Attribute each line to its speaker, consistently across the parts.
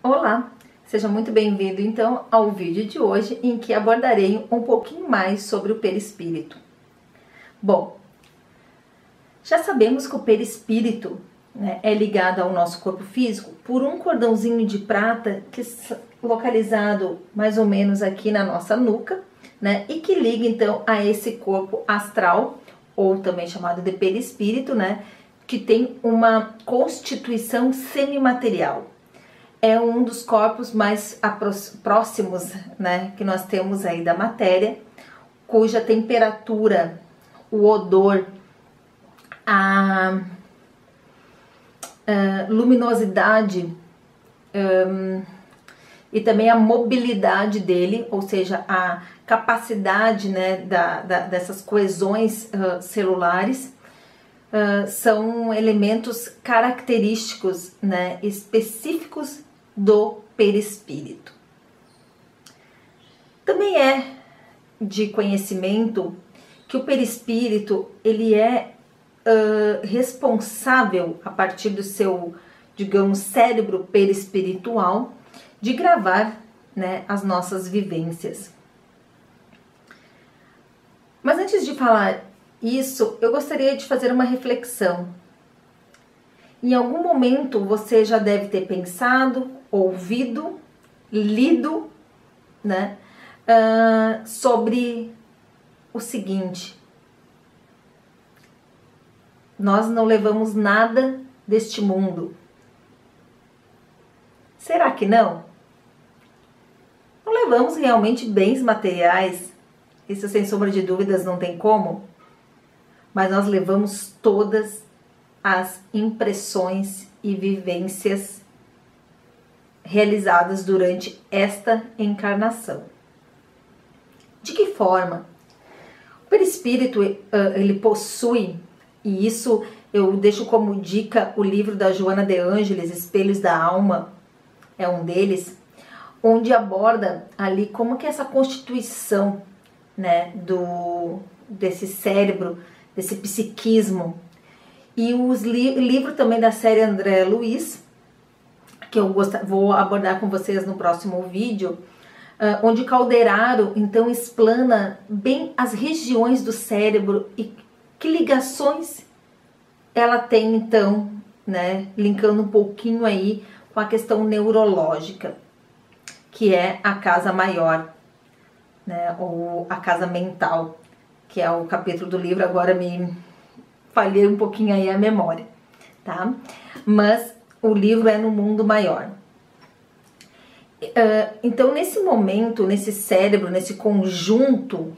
Speaker 1: Olá, seja muito bem-vindo então ao vídeo de hoje em que abordarei um pouquinho mais sobre o perispírito. Bom, já sabemos que o perispírito, é ligado ao nosso corpo físico por um cordãozinho de prata que localizado mais ou menos aqui na nossa nuca, e que liga então a esse corpo astral, ou também chamado de perispírito, que tem uma constituição semimaterial. É um dos corpos mais próximos, que nós temos aí da matéria, cuja temperatura, o odor, a luminosidade e também a mobilidade dele, ou seja, a capacidade dessas coesões celulares, são elementos característicos, específicos do perispírito. Também é de conhecimento que o perispírito ele é responsável, a partir do seu, digamos, cérebro perispiritual, de gravar as nossas vivências. Mas antes de falar isso, eu gostaria de fazer uma reflexão. Em algum momento você já deve ter pensado, ouvido, lido, sobre o seguinte: nós não levamos nada deste mundo. Será que não? Não levamos realmente bens materiais? Isso, sem sombra de dúvidas, não tem como. Mas nós levamos todas as impressões e vivências realizadas durante esta encarnação. De que forma? O perispírito ele possui, e isso eu deixo como dica o livro da Joana de Ângeles, Espelhos da Alma, é um deles, onde aborda ali como que essa constituição desse cérebro, desse psiquismo. E o livro também da série André Luiz, que eu vou abordar com vocês no próximo vídeo, onde Calderaro então explana bem as regiões do cérebro e que ligações ela tem então, linkando um pouquinho aí com a questão neurológica, que é a casa maior, ou a casa mental, que é o capítulo do livro. Agora me falhei um pouquinho aí a memória, tá? Mas o livro é no mundo maior. Então, nesse momento, nesse cérebro, nesse conjunto,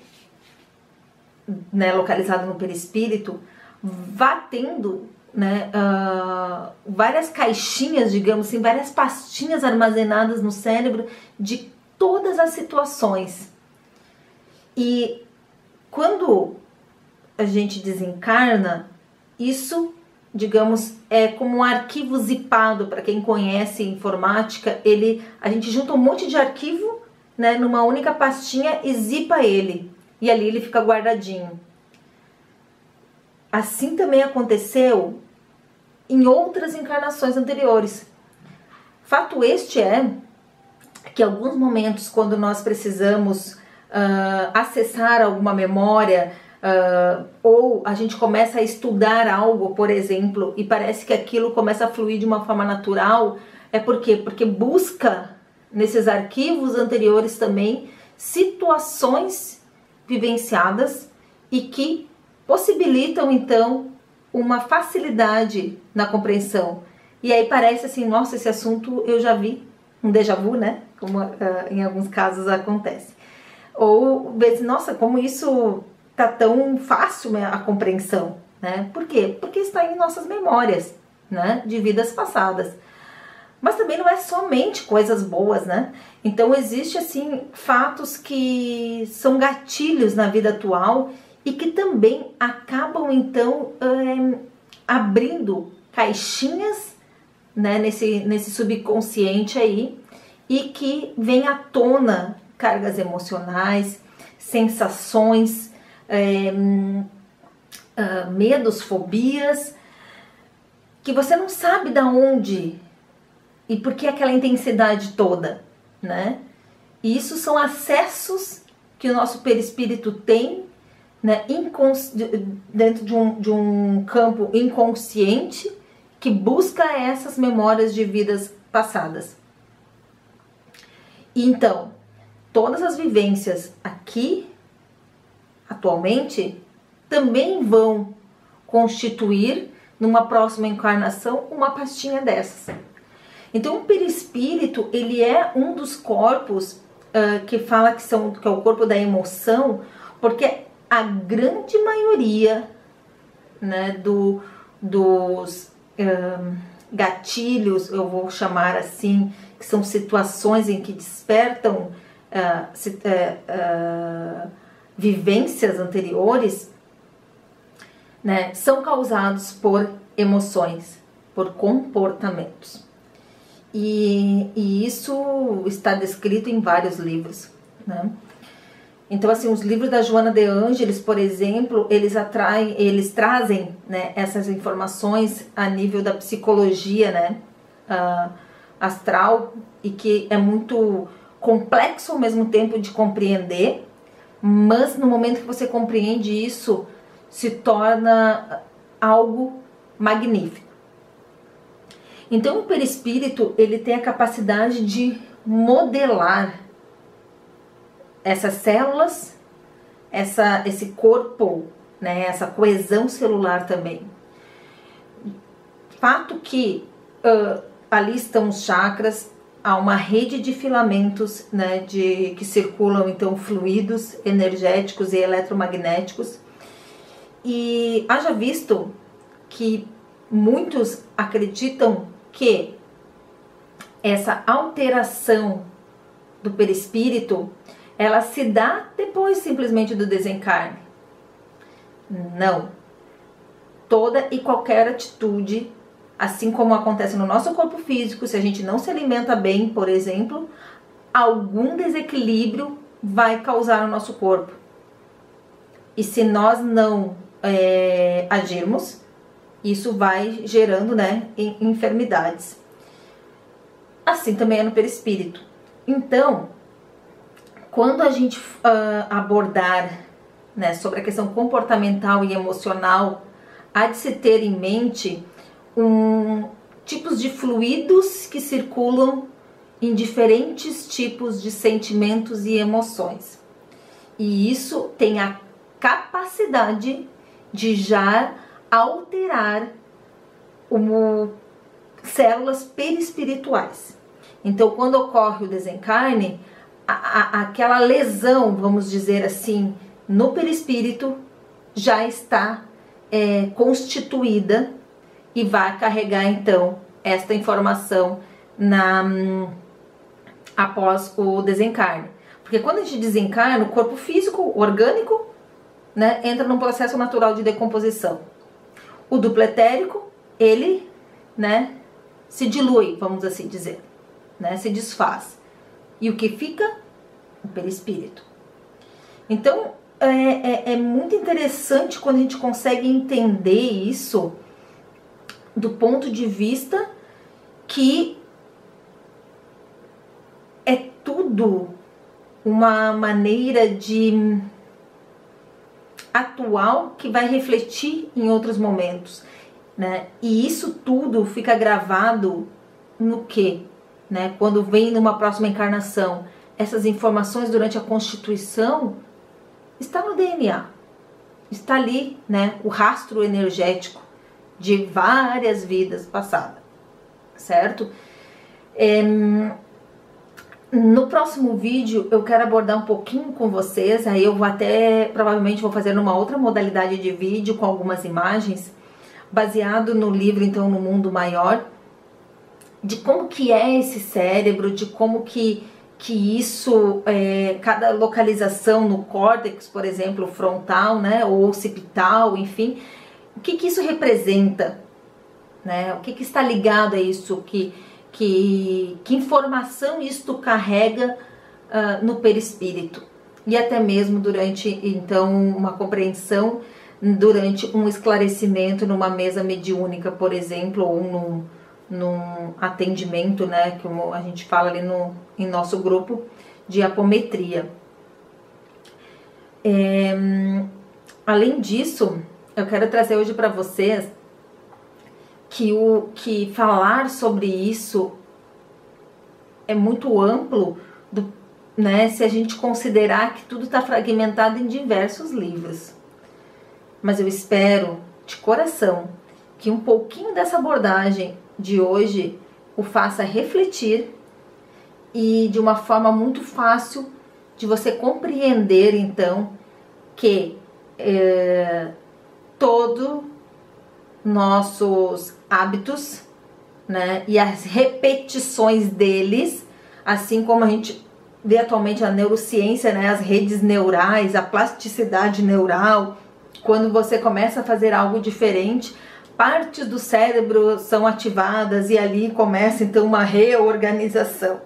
Speaker 1: localizado no perispírito, vá tendo várias caixinhas, digamos assim, várias pastinhas armazenadas no cérebro de todas as situações. E quando a gente desencarna, isso, digamos, é como um arquivo zipado. Para quem conhece informática, a gente junta um monte de arquivo numa única pastinha e zipa ele, e ali ele fica guardadinho. Assim também aconteceu em outras encarnações anteriores. Fato este é que em alguns momentos, quando nós precisamos acessar alguma memória, ou a gente começa a estudar algo, por exemplo, e parece que aquilo começa a fluir de uma forma natural, é por quê? Porque busca nesses arquivos anteriores também situações vivenciadas e que possibilitam então uma facilidade na compreensão. E aí parece assim, nossa, esse assunto eu já vi, um déjà vu, como em alguns casos acontece. Ou, nossa, como isso tá tão fácil a compreensão, Por quê? Porque está em nossas memórias, de vidas passadas. Mas também não é somente coisas boas, Então existe assim fatos que são gatilhos na vida atual e que também acabam então abrindo caixinhas, nesse subconsciente aí, e que vem à tona cargas emocionais, sensações, medos, fobias, que você não sabe de onde E por que aquela intensidade toda, né? E isso são acessos que o nosso perispírito tem, né, dentro de um campo inconsciente que busca essas memórias de vidas passadas. E então, todas as vivências aqui, atualmente, também vão constituir, numa próxima encarnação, uma pastinha dessas. Então, o perispírito, ele é um dos corpos que fala que é o corpo da emoção, porque a grande maioria, né, dos gatilhos, eu vou chamar assim, que são situações em que despertam vivências anteriores, né, são causados por emoções, por comportamentos. E isso está descrito em vários livros, né? Então, assim, os livros da Joana de Ângeles, por exemplo, eles trazem, né, essas informações a nível da psicologia, né, astral, e que é muito complexo ao mesmo tempo de compreender, mas no momento que você compreende isso, se torna algo magnífico. Então, o perispírito, ele tem a capacidade de modelar essas células, esse corpo, né, essa coesão celular também. Fato que ali estão os chakras, há uma rede de filamentos, né, que circulam então fluidos energéticos e eletromagnéticos. E haja visto que muitos acreditam que essa alteração do perispírito, ela se dá depois simplesmente do desencarne. Não. Toda e qualquer atitude, assim como acontece no nosso corpo físico, se a gente não se alimenta bem, por exemplo, algum desequilíbrio vai causar no nosso corpo. E se nós não agirmos, isso vai gerando, né, enfermidades. Assim também é no perispírito. Então, quando a gente abordar, né, sobre a questão comportamental e emocional, há de se ter em mente tipos de fluidos que circulam em diferentes tipos de sentimentos e emoções. E isso tem a capacidade de já alterar células perispirituais. Então, quando ocorre o desencarne, aquela lesão, vamos dizer assim, no perispírito já está constituída e vai carregar então esta informação após o desencarne. Porque quando a gente desencarna, o corpo físico, orgânico, né, entra num processo natural de decomposição. O duplo etérico, ele, né, se dilui, vamos assim dizer, né, se desfaz. E o que fica? O perispírito. Então, é muito interessante quando a gente consegue entender isso do ponto de vista que é tudo uma maneira de atual que vai refletir em outros momentos, né? E isso tudo fica gravado no quê? Né? Quando vem numa próxima encarnação, essas informações durante a constituição está no DNA, está ali, né? O rastro energético de várias vidas passadas, certo? No próximo vídeo eu quero abordar um pouquinho com vocês, aí eu provavelmente vou fazer numa outra modalidade de vídeo com algumas imagens, baseado no livro então No Mundo Maior, de como que é esse cérebro, de como que isso, cada localização no córtex, por exemplo, frontal, né, ou occipital, enfim, o que isso representa, né, o que está ligado a isso, que informação isto carrega no perispírito, e até mesmo durante então uma compreensão, durante um esclarecimento numa mesa mediúnica, por exemplo, ou num num atendimento, né, como a gente fala ali em nosso grupo de apometria. Além disso, eu quero trazer hoje para vocês que falar sobre isso é muito amplo, né, se a gente considerar que tudo está fragmentado em diversos livros. Mas eu espero, de coração, que um pouquinho dessa abordagem de hoje o faça refletir e de uma forma muito fácil de você compreender, então, que todos nossos hábitos, né, e as repetições deles, assim como a gente vê atualmente a neurociência, né, as redes neurais, a plasticidade neural, quando você começa a fazer algo diferente, partes do cérebro são ativadas e ali começa então uma reorganização.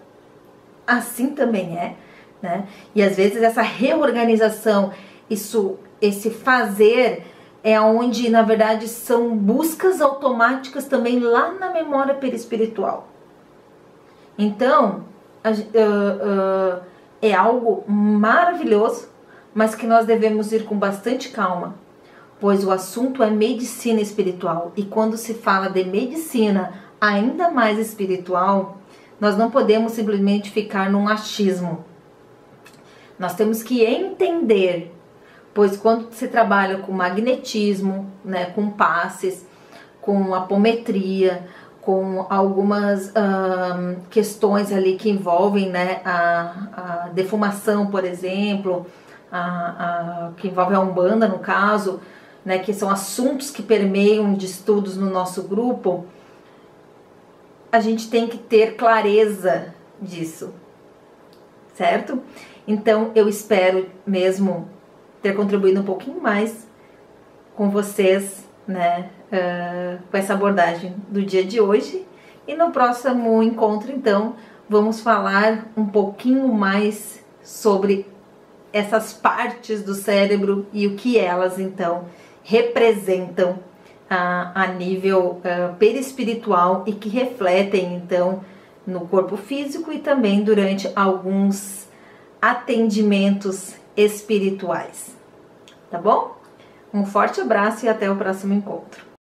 Speaker 1: Assim também é, né? E às vezes essa reorganização, esse fazer é onde na verdade são buscas automáticas também lá na memória perispiritual. Então é algo maravilhoso, mas que nós devemos ir com bastante calma, pois o assunto é medicina espiritual, e quando se fala de medicina ainda mais espiritual, nós não podemos simplesmente ficar num achismo. Nós temos que entender, pois quando se trabalha com magnetismo, né, com passes, com apometria, com algumas questões ali que envolvem, né, a defumação, por exemplo, que envolve a Umbanda no caso, né, que são assuntos que permeiam de estudos no nosso grupo, a gente tem que ter clareza disso, certo? Então eu espero mesmo ter contribuído um pouquinho mais com vocês, né, com essa abordagem do dia de hoje, e no próximo encontro então vamos falar um pouquinho mais sobre essas partes do cérebro e o que elas então representam a nível perispiritual e que refletem então no corpo físico e também durante alguns atendimentos espirituais. Tá bom? Um forte abraço e até o próximo encontro.